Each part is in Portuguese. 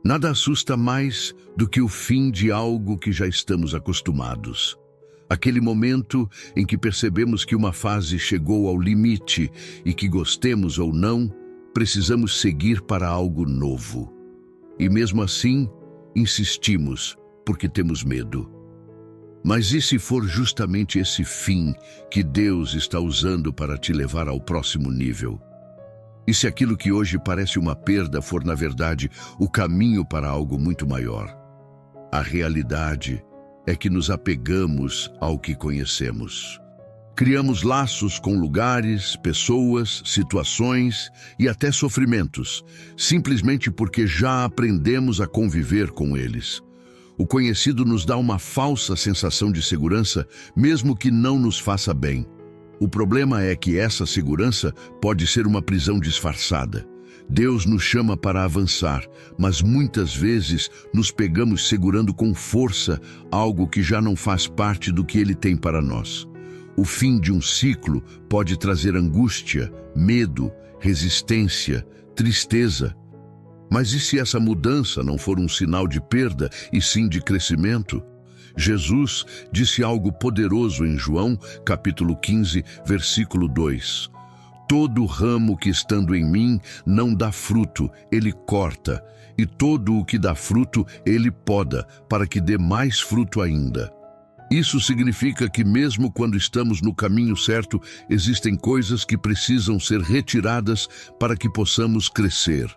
Nada assusta mais do que o fim de algo que já estamos acostumados. Aquele momento em que percebemos que uma fase chegou ao limite e que, gostemos ou não, precisamos seguir para algo novo. E mesmo assim, insistimos porque temos medo. Mas e se for justamente esse fim que Deus está usando para te levar ao próximo nível? E se aquilo que hoje parece uma perda for, na verdade, o caminho para algo muito maior? A realidade é que nos apegamos ao que conhecemos. Criamos laços com lugares, pessoas, situações e até sofrimentos, simplesmente porque já aprendemos a conviver com eles. O conhecido nos dá uma falsa sensação de segurança, mesmo que não nos faça bem. O problema é que essa segurança pode ser uma prisão disfarçada. Deus nos chama para avançar, mas muitas vezes nos pegamos segurando com força algo que já não faz parte do que Ele tem para nós. O fim de um ciclo pode trazer angústia, medo, resistência, tristeza. Mas e se essa mudança não for um sinal de perda e sim de crescimento? Jesus disse algo poderoso em João, capítulo 15, versículo 2. Todo ramo que estando em mim não dá fruto, ele corta, e todo o que dá fruto, ele poda, para que dê mais fruto ainda. Isso significa que mesmo quando estamos no caminho certo, existem coisas que precisam ser retiradas para que possamos crescer.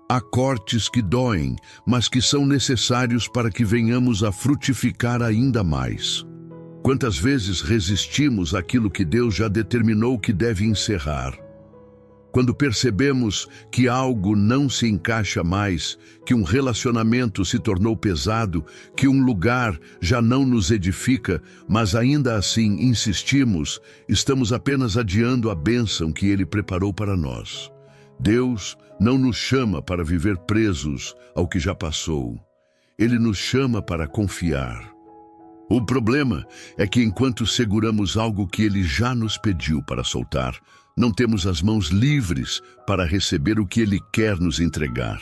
Há cortes que doem, mas que são necessários para que venhamos a frutificar ainda mais. Quantas vezes resistimos àquilo que Deus já determinou que deve encerrar? Quando percebemos que algo não se encaixa mais, que um relacionamento se tornou pesado, que um lugar já não nos edifica, mas ainda assim insistimos, estamos apenas adiando a bênção que Ele preparou para nós. Deus não nos chama para viver presos ao que já passou. Ele nos chama para confiar. O problema é que enquanto seguramos algo que Ele já nos pediu para soltar, não temos as mãos livres para receber o que Ele quer nos entregar.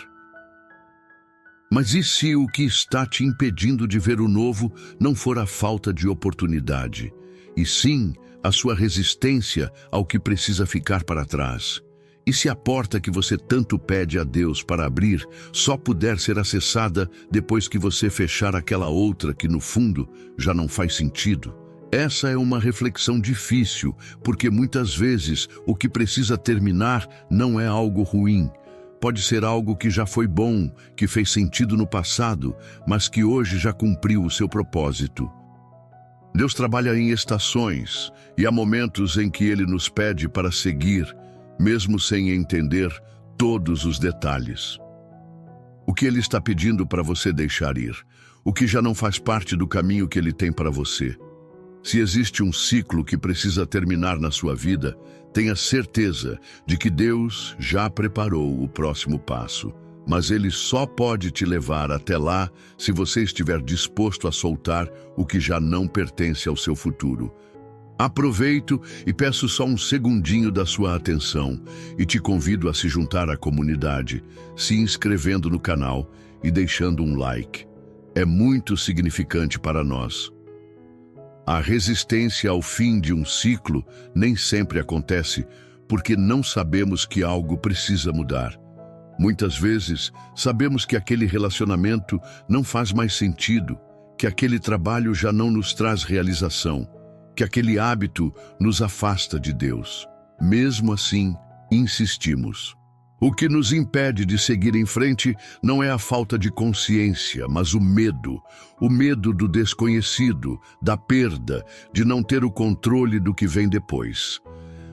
Mas e se o que está te impedindo de ver o novo não for a falta de oportunidade, e sim a sua resistência ao que precisa ficar para trás? E se a porta que você tanto pede a Deus para abrir só puder ser acessada depois que você fechar aquela outra que, no fundo, já não faz sentido? Essa é uma reflexão difícil, porque muitas vezes o que precisa terminar não é algo ruim. Pode ser algo que já foi bom, que fez sentido no passado, mas que hoje já cumpriu o seu propósito. Deus trabalha em estações, e há momentos em que Ele nos pede para seguir, mesmo sem entender todos os detalhes. O que Ele está pedindo para você deixar ir? O que já não faz parte do caminho que Ele tem para você? Se existe um ciclo que precisa terminar na sua vida, tenha certeza de que Deus já preparou o próximo passo. Mas Ele só pode te levar até lá se você estiver disposto a soltar o que já não pertence ao seu futuro. Aproveito e peço só um segundinho da sua atenção e te convido a se juntar à comunidade, se inscrevendo no canal e deixando um like. É muito significante para nós. A resistência ao fim de um ciclo nem sempre acontece porque não sabemos que algo precisa mudar. Muitas vezes sabemos que aquele relacionamento não faz mais sentido, que aquele trabalho já não nos traz realização, que aquele hábito nos afasta de Deus. Mesmo assim, insistimos. O que nos impede de seguir em frente não é a falta de consciência, mas o medo do desconhecido, da perda, de não ter o controle do que vem depois.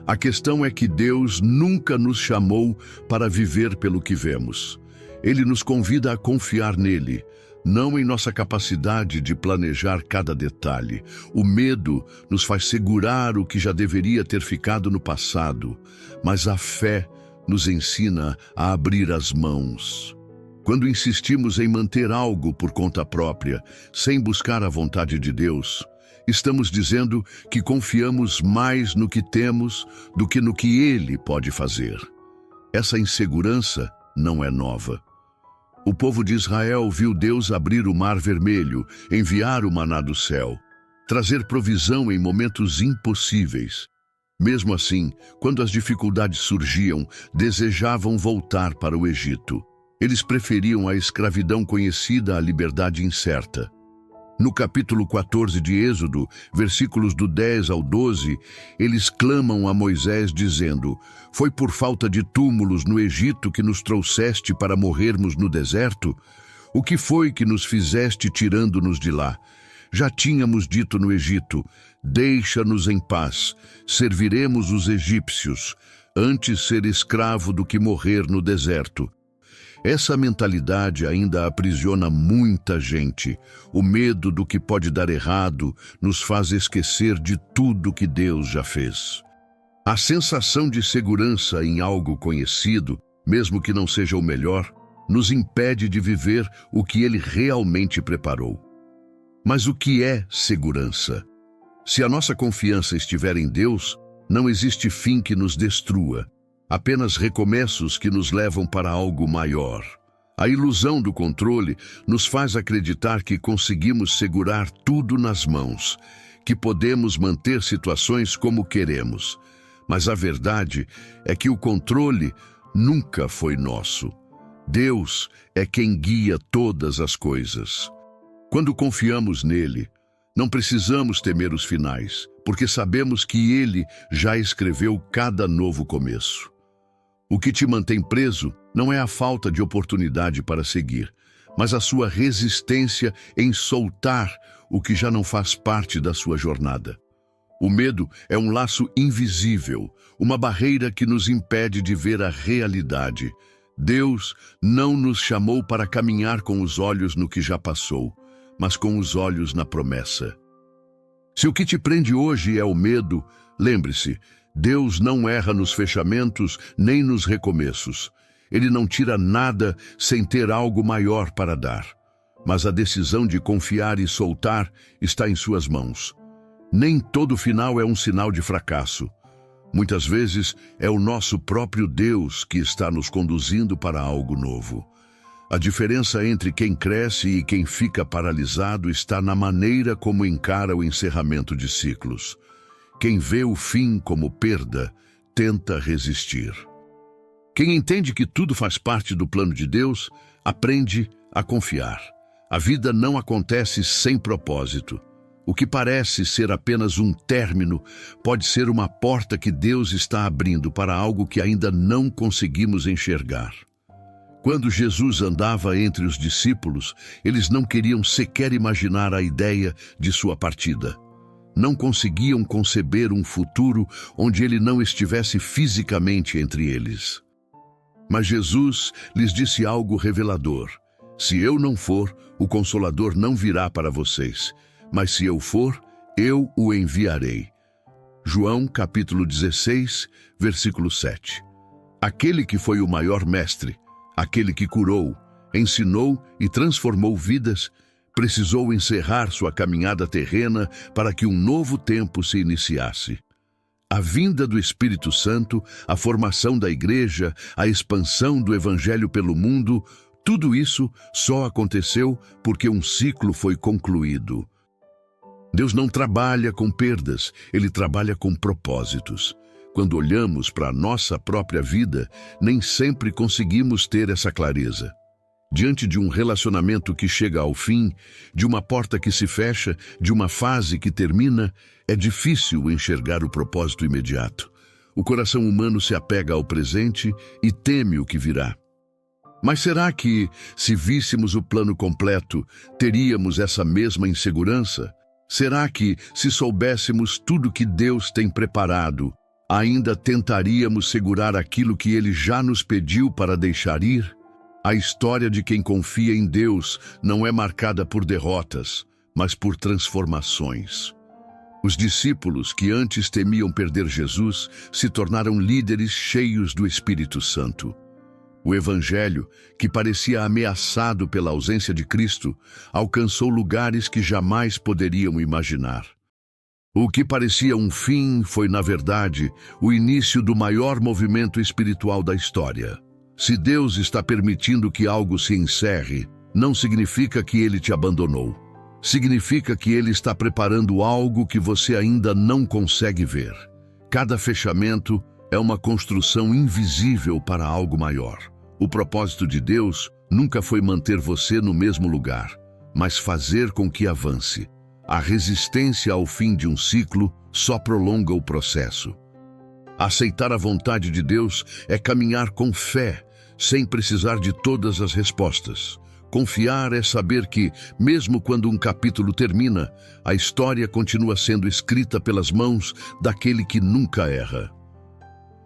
A questão é que Deus nunca nos chamou para viver pelo que vemos. Ele nos convida a confiar nele, não em nossa capacidade de planejar cada detalhe. O medo nos faz segurar o que já deveria ter ficado no passado, mas a fé nos ensina a abrir as mãos. Quando insistimos em manter algo por conta própria, sem buscar a vontade de Deus, estamos dizendo que confiamos mais no que temos do que no que Ele pode fazer. Essa insegurança não é nova. O povo de Israel viu Deus abrir o mar vermelho, enviar o maná do céu, trazer provisão em momentos impossíveis. Mesmo assim, quando as dificuldades surgiam, desejavam voltar para o Egito. Eles preferiam a escravidão conhecida à liberdade incerta. No capítulo 14 de Êxodo, versículos do 10 ao 12, eles clamam a Moisés dizendo: "Foi por falta de túmulos no Egito que nos trouxeste para morrermos no deserto? O que foi que nos fizeste tirando-nos de lá? Já tínhamos dito no Egito: deixa-nos em paz, serviremos os egípcios, antes ser escravo do que morrer no deserto." Essa mentalidade ainda aprisiona muita gente. O medo do que pode dar errado nos faz esquecer de tudo que Deus já fez. A sensação de segurança em algo conhecido, mesmo que não seja o melhor, nos impede de viver o que Ele realmente preparou. Mas o que é segurança? Se a nossa confiança estiver em Deus, não existe fim que nos destrua. Apenas recomeços que nos levam para algo maior. A ilusão do controle nos faz acreditar que conseguimos segurar tudo nas mãos, que podemos manter situações como queremos. Mas a verdade é que o controle nunca foi nosso. Deus é quem guia todas as coisas. Quando confiamos nele, não precisamos temer os finais, porque sabemos que ele já escreveu cada novo começo. O que te mantém preso não é a falta de oportunidade para seguir, mas a sua resistência em soltar o que já não faz parte da sua jornada. O medo é um laço invisível, uma barreira que nos impede de ver a realidade. Deus não nos chamou para caminhar com os olhos no que já passou, mas com os olhos na promessa. Se o que te prende hoje é o medo, lembre-se, Deus não erra nos fechamentos nem nos recomeços. Ele não tira nada sem ter algo maior para dar. Mas a decisão de confiar e soltar está em suas mãos. Nem todo final é um sinal de fracasso. Muitas vezes é o nosso próprio Deus que está nos conduzindo para algo novo. A diferença entre quem cresce e quem fica paralisado está na maneira como encara o encerramento de ciclos. Quem vê o fim como perda, tenta resistir. Quem entende que tudo faz parte do plano de Deus, aprende a confiar. A vida não acontece sem propósito. O que parece ser apenas um término pode ser uma porta que Deus está abrindo para algo que ainda não conseguimos enxergar. Quando Jesus andava entre os discípulos, eles não queriam sequer imaginar a ideia de sua partida. Não conseguiam conceber um futuro onde ele não estivesse fisicamente entre eles. Mas Jesus lhes disse algo revelador: "Se eu não for, o Consolador não virá para vocês, mas se eu for, eu o enviarei." João capítulo 16, versículo 7. Aquele que foi o maior mestre, aquele que curou, ensinou e transformou vidas, precisou encerrar sua caminhada terrena para que um novo tempo se iniciasse. A vinda do Espírito Santo, a formação da igreja, a expansão do Evangelho pelo mundo, tudo isso só aconteceu porque um ciclo foi concluído. Deus não trabalha com perdas, Ele trabalha com propósitos. Quando olhamos para a nossa própria vida, nem sempre conseguimos ter essa clareza. Diante de um relacionamento que chega ao fim, de uma porta que se fecha, de uma fase que termina, é difícil enxergar o propósito imediato. O coração humano se apega ao presente e teme o que virá. Mas será que, se víssemos o plano completo, teríamos essa mesma insegurança? Será que, se soubéssemos tudo que Deus tem preparado, ainda tentaríamos segurar aquilo que Ele já nos pediu para deixar ir? A história de quem confia em Deus não é marcada por derrotas, mas por transformações. Os discípulos que antes temiam perder Jesus se tornaram líderes cheios do Espírito Santo. O Evangelho, que parecia ameaçado pela ausência de Cristo, alcançou lugares que jamais poderiam imaginar. O que parecia um fim foi, na verdade, o início do maior movimento espiritual da história. Se Deus está permitindo que algo se encerre, não significa que Ele te abandonou. Significa que Ele está preparando algo que você ainda não consegue ver. Cada fechamento é uma construção invisível para algo maior. O propósito de Deus nunca foi manter você no mesmo lugar, mas fazer com que avance. A resistência ao fim de um ciclo só prolonga o processo. Aceitar a vontade de Deus é caminhar com fé, sem precisar de todas as respostas. Confiar é saber que, mesmo quando um capítulo termina, a história continua sendo escrita pelas mãos daquele que nunca erra.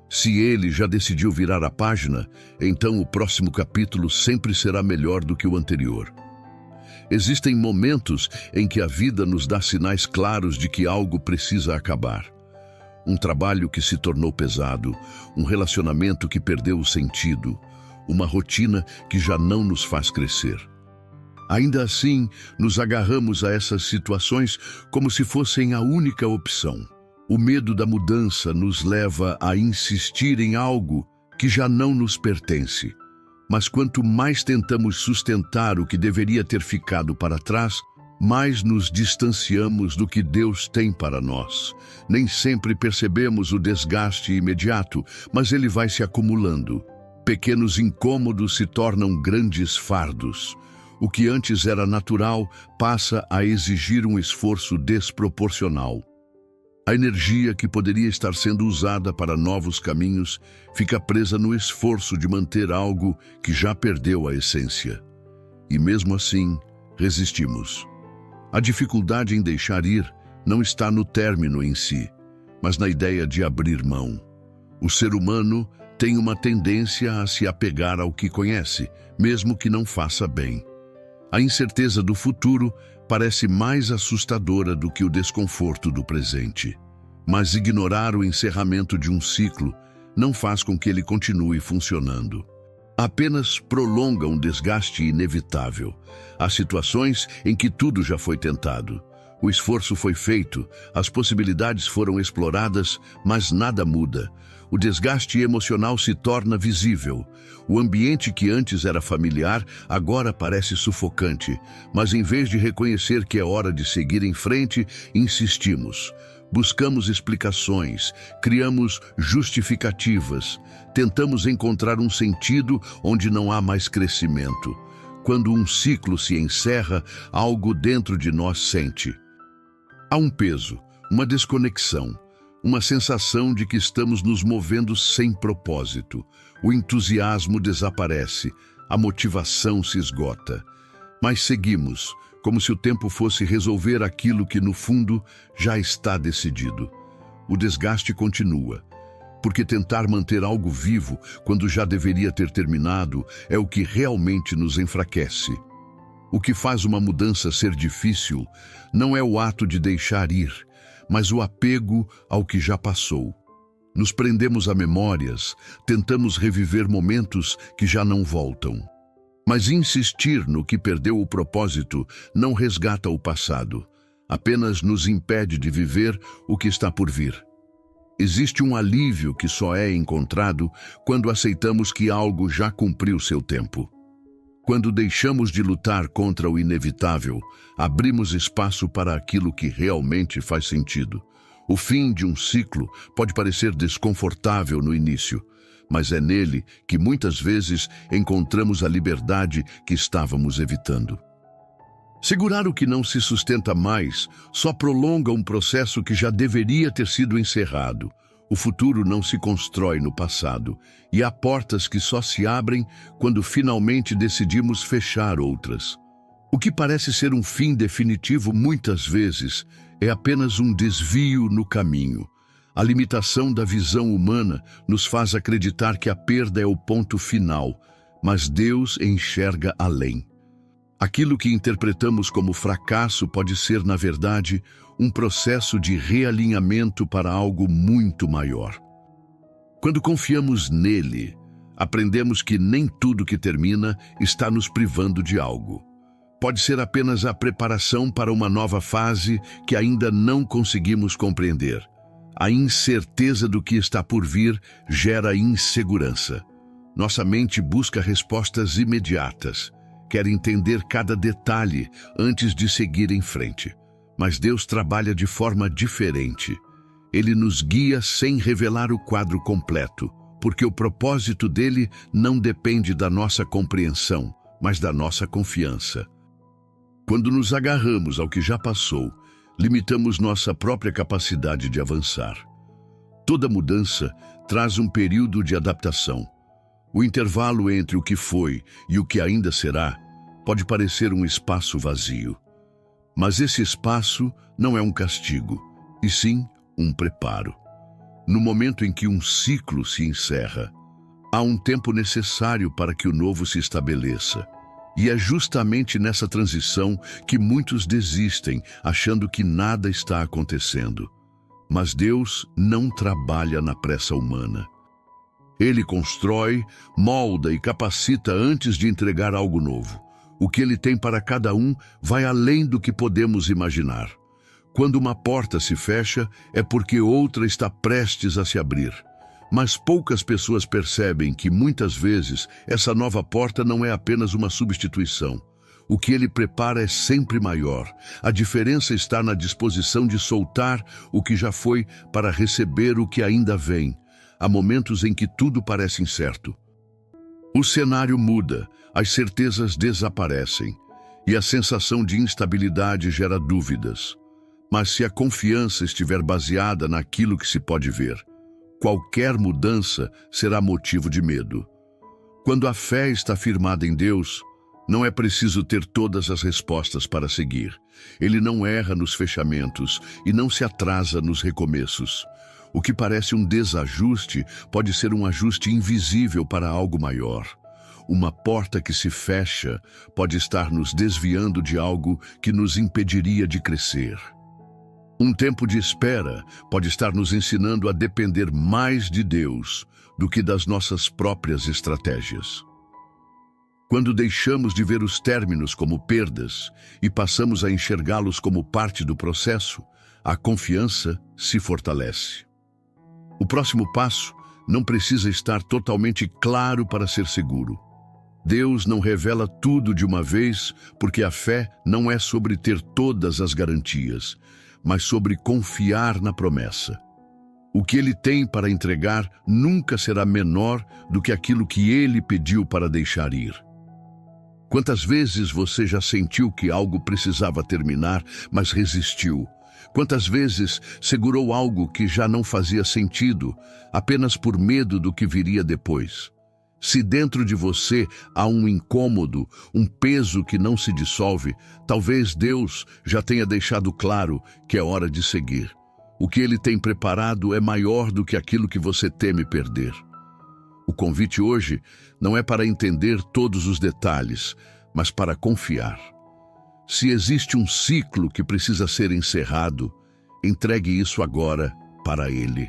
Se ele já decidiu virar a página, então o próximo capítulo sempre será melhor do que o anterior. Existem momentos em que a vida nos dá sinais claros de que algo precisa acabar. Um trabalho que se tornou pesado, um relacionamento que perdeu o sentido, uma rotina que já não nos faz crescer. Ainda assim, nos agarramos a essas situações como se fossem a única opção. O medo da mudança nos leva a insistir em algo que já não nos pertence. Mas quanto mais tentamos sustentar o que deveria ter ficado para trás, mais nos distanciamos do que Deus tem para nós. Nem sempre percebemos o desgaste imediato, mas ele vai se acumulando. Pequenos incômodos se tornam grandes fardos. O que antes era natural passa a exigir um esforço desproporcional. A energia que poderia estar sendo usada para novos caminhos fica presa no esforço de manter algo que já perdeu a essência. E mesmo assim, resistimos. A dificuldade em deixar ir não está no término em si, mas na ideia de abrir mão. O ser humano tem uma tendência a se apegar ao que conhece, mesmo que não faça bem. A incerteza do futuro parece mais assustadora do que o desconforto do presente. Mas ignorar o encerramento de um ciclo não faz com que ele continue funcionando. Apenas prolonga um desgaste inevitável. Há situações em que tudo já foi tentado. O esforço foi feito, as possibilidades foram exploradas, mas nada muda. O desgaste emocional se torna visível. O ambiente que antes era familiar, agora parece sufocante. Mas em vez de reconhecer que é hora de seguir em frente, insistimos. Buscamos explicações, criamos justificativas, tentamos encontrar um sentido onde não há mais crescimento. Quando um ciclo se encerra, algo dentro de nós sente. Há um peso, uma desconexão, uma sensação de que estamos nos movendo sem propósito. O entusiasmo desaparece, a motivação se esgota. Mas seguimos, como se o tempo fosse resolver aquilo que, no fundo, já está decidido. O desgaste continua, porque tentar manter algo vivo quando já deveria ter terminado é o que realmente nos enfraquece. O que faz uma mudança ser difícil não é o ato de deixar ir, mas o apego ao que já passou. Nos prendemos a memórias, tentamos reviver momentos que já não voltam. Mas insistir no que perdeu o propósito não resgata o passado, apenas nos impede de viver o que está por vir. Existe um alívio que só é encontrado quando aceitamos que algo já cumpriu seu tempo. Quando deixamos de lutar contra o inevitável, abrimos espaço para aquilo que realmente faz sentido. O fim de um ciclo pode parecer desconfortável no início, mas é nele que muitas vezes encontramos a liberdade que estávamos evitando. Segurar o que não se sustenta mais só prolonga um processo que já deveria ter sido encerrado. O futuro não se constrói no passado, e há portas que só se abrem quando finalmente decidimos fechar outras. O que parece ser um fim definitivo muitas vezes é apenas um desvio no caminho. A limitação da visão humana nos faz acreditar que a perda é o ponto final, mas Deus enxerga além. Aquilo que interpretamos como fracasso pode ser, na verdade, um processo de realinhamento para algo muito maior. Quando confiamos nele, aprendemos que nem tudo que termina está nos privando de algo. Pode ser apenas a preparação para uma nova fase que ainda não conseguimos compreender. A incerteza do que está por vir gera insegurança. Nossa mente busca respostas imediatas, quer entender cada detalhe antes de seguir em frente. Mas Deus trabalha de forma diferente. Ele nos guia sem revelar o quadro completo, porque o propósito dele não depende da nossa compreensão, mas da nossa confiança. Quando nos agarramos ao que já passou, limitamos nossa própria capacidade de avançar. Toda mudança traz um período de adaptação. O intervalo entre o que foi e o que ainda será pode parecer um espaço vazio. Mas esse espaço não é um castigo, e sim um preparo. No momento em que um ciclo se encerra, há um tempo necessário para que o novo se estabeleça. E é justamente nessa transição que muitos desistem, achando que nada está acontecendo. Mas Deus não trabalha na pressa humana. Ele constrói, molda e capacita antes de entregar algo novo. O que Ele tem para cada um vai além do que podemos imaginar. Quando uma porta se fecha, é porque outra está prestes a se abrir. Mas poucas pessoas percebem que, muitas vezes, essa nova porta não é apenas uma substituição. O que Ele prepara é sempre maior. A diferença está na disposição de soltar o que já foi para receber o que ainda vem. Há momentos em que tudo parece incerto. O cenário muda, as certezas desaparecem e a sensação de instabilidade gera dúvidas. Mas se a confiança estiver baseada naquilo que se pode ver, qualquer mudança será motivo de medo. Quando a fé está firmada em Deus, não é preciso ter todas as respostas para seguir. Ele não erra nos fechamentos e não se atrasa nos recomeços. O que parece um desajuste pode ser um ajuste invisível para algo maior. Uma porta que se fecha pode estar nos desviando de algo que nos impediria de crescer. Um tempo de espera pode estar nos ensinando a depender mais de Deus do que das nossas próprias estratégias. Quando deixamos de ver os términos como perdas e passamos a enxergá-los como parte do processo, a confiança se fortalece. O próximo passo não precisa estar totalmente claro para ser seguro. Deus não revela tudo de uma vez, porque a fé não é sobre ter todas as garantias, mas sobre confiar na promessa. O que Ele tem para entregar nunca será menor do que aquilo que Ele pediu para deixar ir. Quantas vezes você já sentiu que algo precisava terminar, mas resistiu? Quantas vezes segurou algo que já não fazia sentido, apenas por medo do que viria depois? Se dentro de você há um incômodo, um peso que não se dissolve, talvez Deus já tenha deixado claro que é hora de seguir. O que Ele tem preparado é maior do que aquilo que você teme perder. O convite hoje não é para entender todos os detalhes, mas para confiar. Se existe um ciclo que precisa ser encerrado, entregue isso agora para Ele.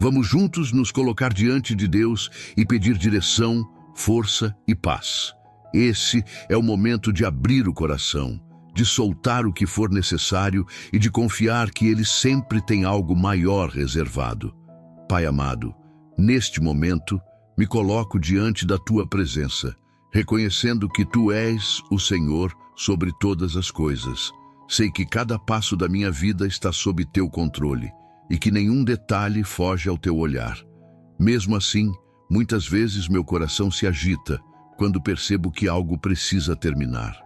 Vamos juntos nos colocar diante de Deus e pedir direção, força e paz. Esse é o momento de abrir o coração, de soltar o que for necessário e de confiar que Ele sempre tem algo maior reservado. Pai amado, neste momento, me coloco diante da Tua presença, reconhecendo que Tu és o Senhor sobre todas as coisas. Sei que cada passo da minha vida está sob Teu controle e que nenhum detalhe foge ao Teu olhar. Mesmo assim, muitas vezes meu coração se agita quando percebo que algo precisa terminar.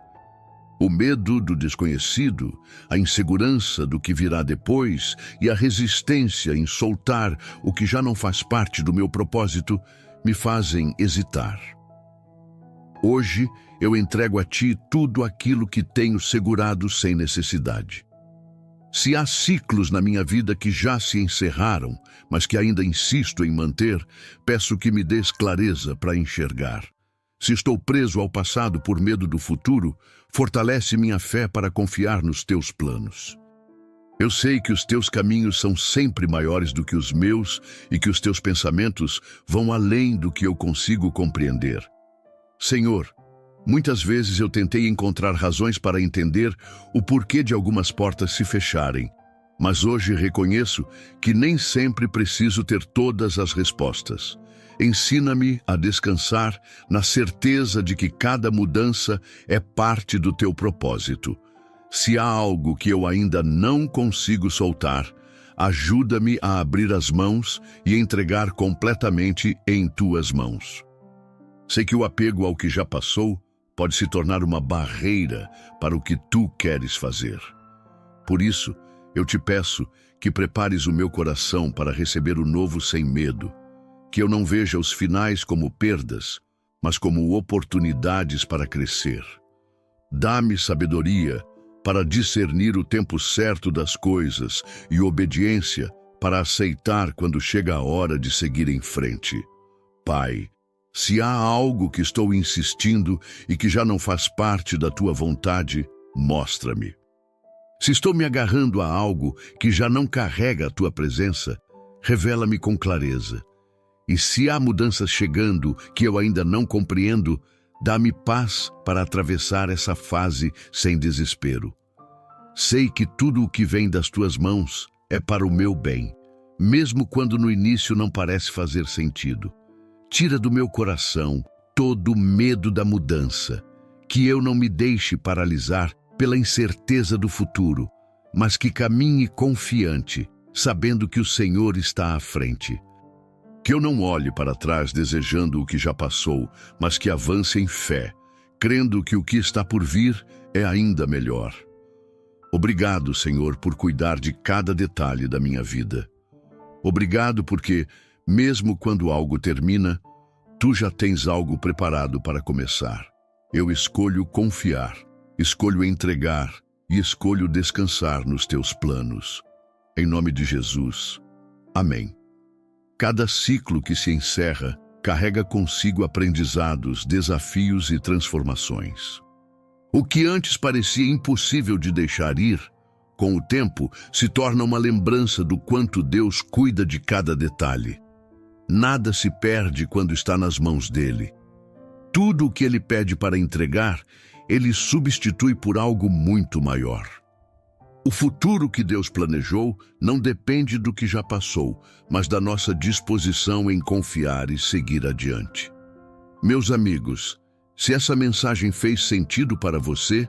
O medo do desconhecido, a insegurança do que virá depois e a resistência em soltar o que já não faz parte do meu propósito me fazem hesitar. Hoje eu entrego a Ti tudo aquilo que tenho segurado sem necessidade. Se há ciclos na minha vida que já se encerraram, mas que ainda insisto em manter, peço que me dês clareza para enxergar. Se estou preso ao passado por medo do futuro, fortalece minha fé para confiar nos Teus planos. Eu sei que os Teus caminhos são sempre maiores do que os meus e que os Teus pensamentos vão além do que eu consigo compreender. Senhor, muitas vezes eu tentei encontrar razões para entender o porquê de algumas portas se fecharem, mas hoje reconheço que nem sempre preciso ter todas as respostas. Ensina-me a descansar na certeza de que cada mudança é parte do teu propósito. Se há algo que eu ainda não consigo soltar, ajuda-me a abrir as mãos e entregar completamente em tuas mãos. Sei que o apego ao que já passou pode se tornar uma barreira para o que tu queres fazer. Por isso, eu te peço que prepares o meu coração para receber o novo sem medo, que eu não veja os finais como perdas, mas como oportunidades para crescer. Dá-me sabedoria para discernir o tempo certo das coisas e obediência para aceitar quando chega a hora de seguir em frente. Pai, se há algo que estou insistindo e que já não faz parte da tua vontade, mostra-me. Se estou me agarrando a algo que já não carrega a tua presença, revela-me com clareza. E se há mudanças chegando que eu ainda não compreendo, dá-me paz para atravessar essa fase sem desespero. Sei que tudo o que vem das tuas mãos é para o meu bem, mesmo quando no início não parece fazer sentido. Tira do meu coração todo o medo da mudança, que eu não me deixe paralisar pela incerteza do futuro, mas que caminhe confiante, sabendo que o Senhor está à frente. Que eu não olhe para trás desejando o que já passou, mas que avance em fé, crendo que o que está por vir é ainda melhor. Obrigado, Senhor, por cuidar de cada detalhe da minha vida. Obrigado porque, mesmo quando algo termina, tu já tens algo preparado para começar. Eu escolho confiar, escolho entregar e escolho descansar nos teus planos. Em nome de Jesus. Amém. Cada ciclo que se encerra carrega consigo aprendizados, desafios e transformações. O que antes parecia impossível de deixar ir, com o tempo se torna uma lembrança do quanto Deus cuida de cada detalhe. Nada se perde quando está nas mãos dele. Tudo o que ele pede para entregar, ele substitui por algo muito maior. O futuro que Deus planejou não depende do que já passou, mas da nossa disposição em confiar e seguir adiante. Meus amigos, se essa mensagem fez sentido para você,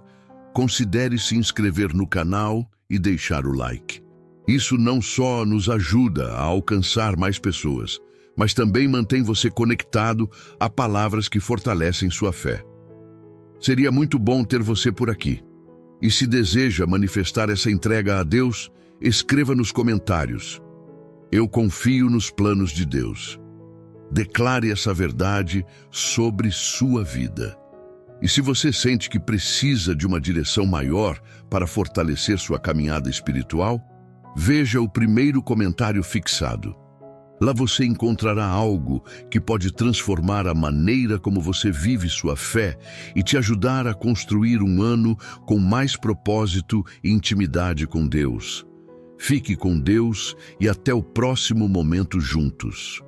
considere se inscrever no canal e deixar o like. Isso não só nos ajuda a alcançar mais pessoas, mas também mantém você conectado a palavras que fortalecem sua fé. Seria muito bom ter você por aqui. E se deseja manifestar essa entrega a Deus, escreva nos comentários: eu confio nos planos de Deus. Declare essa verdade sobre sua vida. E se você sente que precisa de uma direção maior para fortalecer sua caminhada espiritual, veja o primeiro comentário fixado. Lá você encontrará algo que pode transformar a maneira como você vive sua fé e te ajudar a construir um ano com mais propósito e intimidade com Deus. Fique com Deus e até o próximo momento juntos.